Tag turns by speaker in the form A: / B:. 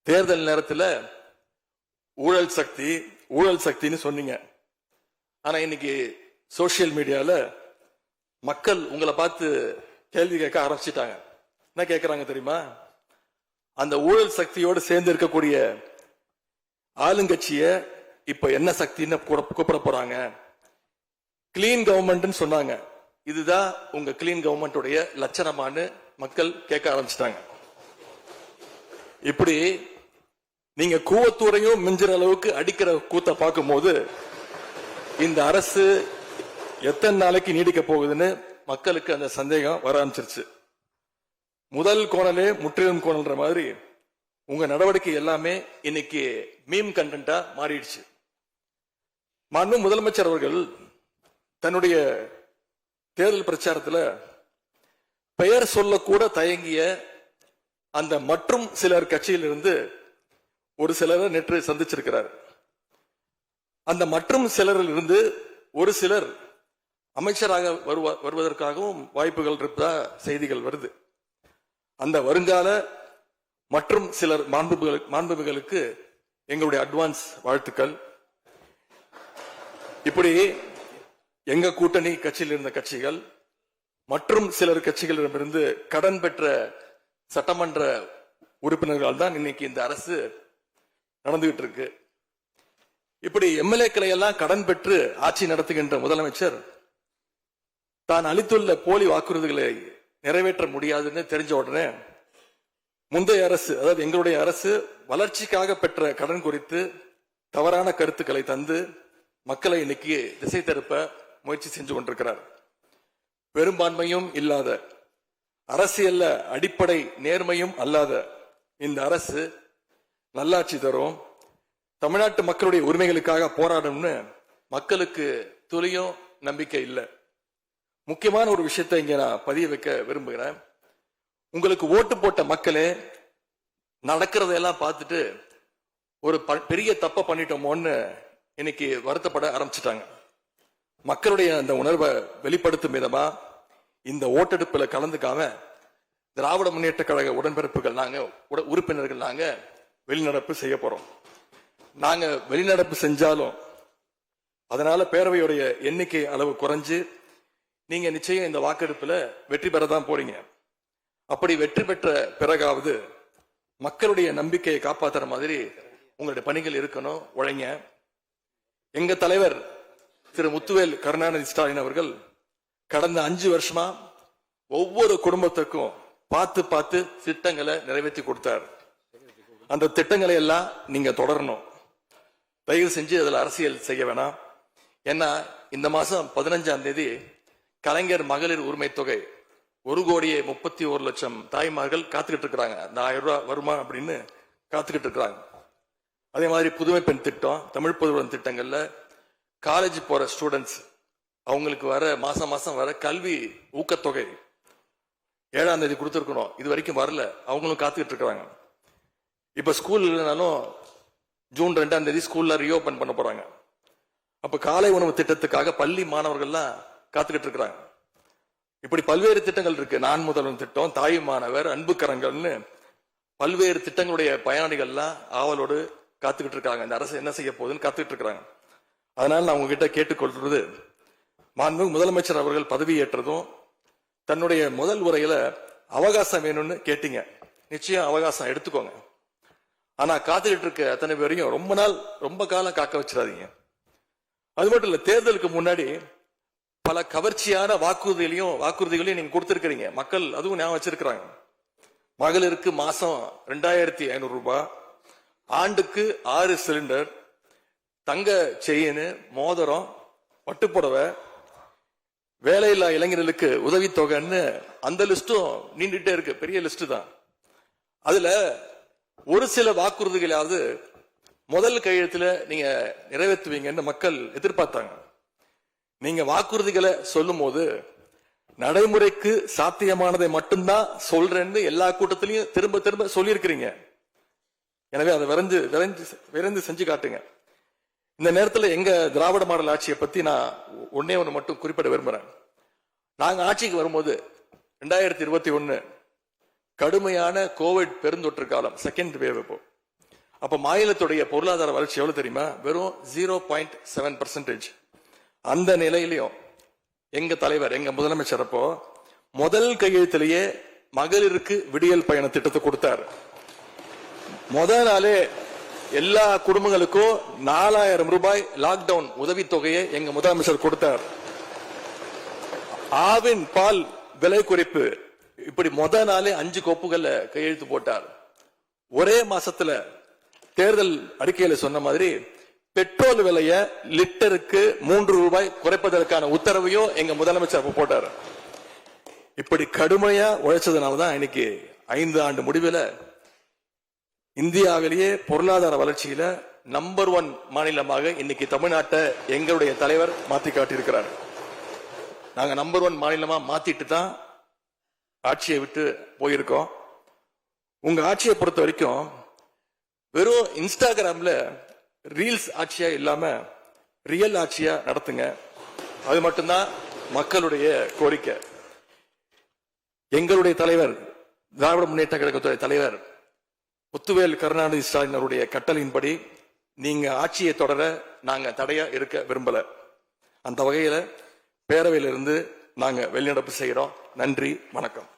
A: தேர்தல் நேரத்தில் ஊழல் சக்தின்னு சொன்னீங்க. ஆனா இன்னைக்கு சோசியல் மீடியால மக்கள் உங்களை பார்த்து கேள்வி கேட்க ஆரம்பிச்சிட்டாங்க. என்ன கேட்கறாங்க தெரியுமா? அந்த ஊழல் சக்தியோடு சேர்ந்து இருக்கக்கூடிய ஆளுங்கட்சிய இப்ப என்ன சக்தின்னு கூப்பிட போறாங்க. கிளீன் கவர்மெண்ட் சொன்னாங்க. இதுதான் உங்க கிளீன் கவர்மெண்ட் லட்சணமானு மக்கள் கேட்க ஆரம்பிச்சிட்டாங்க. இப்படி நீங்க கூவத்தூரையும் மிஞ்சுற அளவுக்கு அடிக்கிற கூத்த பார்க்கும் போது இந்த அரசு எத்தனை நாளைக்கு நீடிக்க போகுதுன்னு மக்களுக்கு அந்த சந்தேகம் வர ஆரம்பிச்சிருச்சு. முதல் கோணலே முற்றிலும் கோணல்ன்ற மாதிரி உங்க நடவடிக்கை எல்லாமே இன்னைக்கு மீம் கண்டென்ட்டா மாறிடுச்சு. மாண்பு முதலமைச்சர் அவர்கள் தன்னுடைய தேர்தல் பிரச்சாரத்தில் பெயர் சொல்லக்கூட தயங்கிய அந்த மற்றும் சிலர் கட்சியிலிருந்து ஒரு சிலரை நேற்று சந்திச்சிருக்கிறார். அந்த மற்றும் சிலரில் இருந்து ஒரு சிலர் அமைச்சராக வருவதற்காகவும் வாய்ப்புகள் இருப்பதா செய்திகள் வருது. அந்த வருங்கால மற்றும் சிலர் மாண்புகளுக்கு எங்களுடைய அட்வான்ஸ் வாழ்த்துக்கள். இப்படி எங்க கூட்டணி கட்சியில் இருந்த கட்சிகள் மற்றும் சிலர் கட்சிகளிடமிருந்து கடன் பெற்ற சட்டமன்ற உறுப்பினர்கள் தான் இன்னைக்கு இந்த அரசு நடந்துகிட்டு இருக்கு. இப்படி எம்எல்ஏக்களை எல்லாம் கடன் பெற்று ஆட்சி நடத்துகின்ற முதலமைச்சர் தான் அளித்துள்ள போலி வாக்குறுதிகளை நிறைவேற்ற முடியாதுன்னு தெரிஞ்ச உடனே முந்தைய அரசு, அதாவது எங்களுடைய அரசு வளர்ச்சிக்காக பெற்ற கடன் குறித்து தவறான கருத்துக்களை தந்து மக்களை இன்னைக்கு திசை திருப்ப முயற்சி செஞ்சு கொண்டிருக்கிறார். பெரும்பான்மையும் இல்லாத, அரசியல்ல அடிப்படை நேர்மையும் அல்லாத இந்த அரசு நல்லாட்சி தரும், தமிழ்நாட்டு மக்களுடைய உரிமைகளுக்காக போராடும்னு மக்களுக்கு துளியும் நம்பிக்கை இல்லை. முக்கியமான ஒரு விஷயத்தை இங்க நான் பதிய வைக்க விரும்புகிறேன். உங்களுக்கு ஓட்டு போட்ட மக்களே நடக்கிறதையெல்லாம் பார்த்துட்டு ஒரு பெரிய தப்ப பண்ணிட்டோமோன்னு இன்னைக்கு வருத்தப்பட ஆரம்பிச்சிட்டாங்க. மக்களுடைய அந்த உணர்வை வெளிப்படுத்தும் விதமா இந்த ஓட்டெடுப்புல கலந்துக்காம திராவிட முன்னேற்ற கழக உடன்பிறப்புகள் நாங்க உறுப்பினர்கள் நாங்க வெளிநடப்பு செய்ய போறோம். நாங்க வெளிநடப்பு செஞ்சாலும் அதனால பேரவையுடைய எண்ணிக்கை அளவு குறைஞ்சு நீங்க நிச்சயம் இந்த வாக்கெடுப்புல வெற்றி பெறதான் போறீங்க. அப்படி வெற்றி பெற்ற பிறகாவது மக்களுடைய நம்பிக்கையை காப்பாற்றுற மாதிரி உங்களுடைய பணிகள் இருக்கணும், உழைங்க. எங்க தலைவர் திரு முத்துவேல் கருணாநிதி ஸ்டாலின் அவர்கள் கடந்த 5 வருஷமா ஒவ்வொரு குடும்பத்துக்கும் பார்த்து பார்த்து திட்டங்களை நிறைவேற்றி கொடுத்தார். அந்த திட்டங்களை எல்லாம் நீங்க தொடரணும். தயவு செஞ்சு அதுல அரசியல் செய்ய வேணாம். ஏன்னா இந்த மாசம் 15ஆம் தேதி கலைஞர் மகளிர் உரிமை தொகை 1,31,00,000 தாய்மார்கள் காத்துக்கிட்டு இருக்கிறாங்க. அந்த 1000 ரூபாய் வருமா அப்படின்னு காத்துக்கிட்டு இருக்கிறாங்க. அதே மாதிரி புதுமை பெண் திட்டம், தமிழ் புதுவன் திட்டங்கள்ல காலேஜ் போற ஸ்டூடெண்ட்ஸ் அவங்களுக்கு வர மாசம் வர கல்வி ஊக்கத்தொகை 7ஆம் தேதி கொடுத்துருக்கணும். இது வரைக்கும் வரல, அவங்களும் காத்துக்கிட்டு இருக்கிறாங்க. இப்ப ஸ்கூல் இல்லைனாலும் ஜூன் 2ஆம் தேதி ஸ்கூல்ல ரீஓபன் பண்ண போறாங்க. அப்ப காலை உணவு திட்டத்துக்காக பள்ளி மாணவர்கள்லாம் காத்துக்கிட்டு இருக்கிறாங்க. இப்படி பல்வேறு திட்டங்கள் இருக்கு. நான் முதல்வன் திட்டம், தாய் மாணவர், அன்பு கரங்கள்னு பல்வேறு திட்டங்களுடைய பயனாளிகள்லாம் ஆவலோடு காத்துக்கிட்டு இருக்காங்க. இந்த அரசு என்ன செய்ய போகுதுன்னு காத்துக்கிட்டு இருக்கிறாங்க. அதனால நான் உங்ககிட்ட கேட்டுக்கொள்றது, மாண்புமிகு முதலமைச்சர் அவர்கள் பதவி ஏற்றதும் தன்னுடைய முதல் உரையில அவகாசம் வேணும்னு கேட்டீங்க. நிச்சயம் அவகாசம் எடுத்துக்கோங்க. ஆனா காத்துக்கிட்டு இருக்க அத்தனை பேரையும் ரொம்ப காலம் காக்க வச்சிடாதீங்க. அது மட்டும் இல்ல, தேர்தலுக்கு முன்னாடி பல கவர்ச்சியான வாக்குறுதிகளையும் நீங்க கொடுத்திருக்கிறீங்க. மக்கள் அதுவும் ஞாபகம் வச்சிருக்கிறாங்க. மகளிருக்கு மாசம் 2,500 ரூபாய், ஆண்டுக்கு 6 சிலிண்டர், தங்க செயின், மோதிரம், பட்டுப்புடவை, வேலையில்லா இளைஞர்களுக்கு உதவித்தொகைன்னு அந்த லிஸ்டும் நீண்டுட்டே இருக்கு. பெரிய லிஸ்ட் தான். அதுல ஒரு சில வாக்குறுதிகளாவது முதல் கையெழுத்துல நீங்க நிறைவேற்றுவீங்கன்னு மக்கள் எதிர்பார்த்தாங்க. நீங்க வாக்குறுதிகளை சொல்லும் போது நடைமுறைக்கு சாத்தியமானதை மட்டும்தான் சொல்றேன்னு எல்லா கூட்டத்திலையும் திரும்ப திரும்ப சொல்லியிருக்கிறீங்க. எனவே அதை விரைந்து செஞ்சு காட்டுங்க. இந்த நேரத்தில் எங்க திராவிட மாடல் ஆட்சியை பத்தி நான் ஒன்னே ஒன்று மட்டும் குறிப்பிட விரும்புறேன். நாங்க ஆட்சிக்கு வரும்போது 2021 கடுமையான கோவிட் பெருந்தொற்று காலம், செகண்ட் வேவ். இப்போ அப்ப மாநிலத்துடைய பொருளாதார வளர்ச்சி எவ்வளவு தெரியுமா? வெறும் 0.7%. அந்த நிலையிலையும் எங்க தலைவர், எங்க முதலமைச்சர் அப்போ முதல் கையெழுத்திலேயே மகளிருக்கு விடியல் பயண திட்டத்தை கொடுத்தார். முதல் நாளே எல்லா குடும்பங்களுக்கும் 4000 ரூபாய் லாக்டவுன் உதவித்தொகையை எங்க முதலமைச்சர் கொடுத்தார். ஆவின் பால் விலை குறைப்பு, இப்படி முதல் நாளே 5 கோப்புகள்ல கையெழுத்து போட்டார். ஒரே மாசத்துல தேர்தல் அறிக்கையில சொன்ன மாதிரி பெட்ரோல் விலைய லிட்டருக்கு 3 ரூபாய் குறைப்பதற்கான உத்தரவையும் எங்க முதலமைச்சர் போட்டார். இப்படி கடுமையா உழைச்சதுனாலதான் இன்னைக்கு 5 ஆண்டு முடிவில் இந்தியாவிலேயே பொருளாதார வளர்ச்சியில நம்பர் 1 மாநிலமாக இன்னைக்கு தமிழ்நாட்டை எங்களுடைய தலைவர் மாத்தி காட்டியிருக்கிறார். நாங்க நம்பர் 1 மாநிலமா மாத்திட்டு தான் ஆட்சியை விட்டு போயிருக்கோம். உங்க ஆட்சியை பொறுத்த வரைக்கும் வெறும் இன்ஸ்டாகிராம்ல ரீல்ஸ் ஆட்சியா இல்லாம ரியல் ஆட்சியா நடத்துங்க. அது மட்டும்தான் மக்களுடைய கோரிக்கை. எங்களுடைய தலைவர், திராவிட முன்னேற்ற கழகத்துடைய தலைவர் முத்துவேல் கருணாநிதி ஸ்டாலின் அவருடைய கட்டளையின்படி நீங்க ஆட்சியை தொடர நாங்க தடையா இருக்க விரும்பல. அந்த வகையில பேரவையிலிருந்து நாங்க வெளிநடப்பு செய்யறோம். நன்றி, வணக்கம்.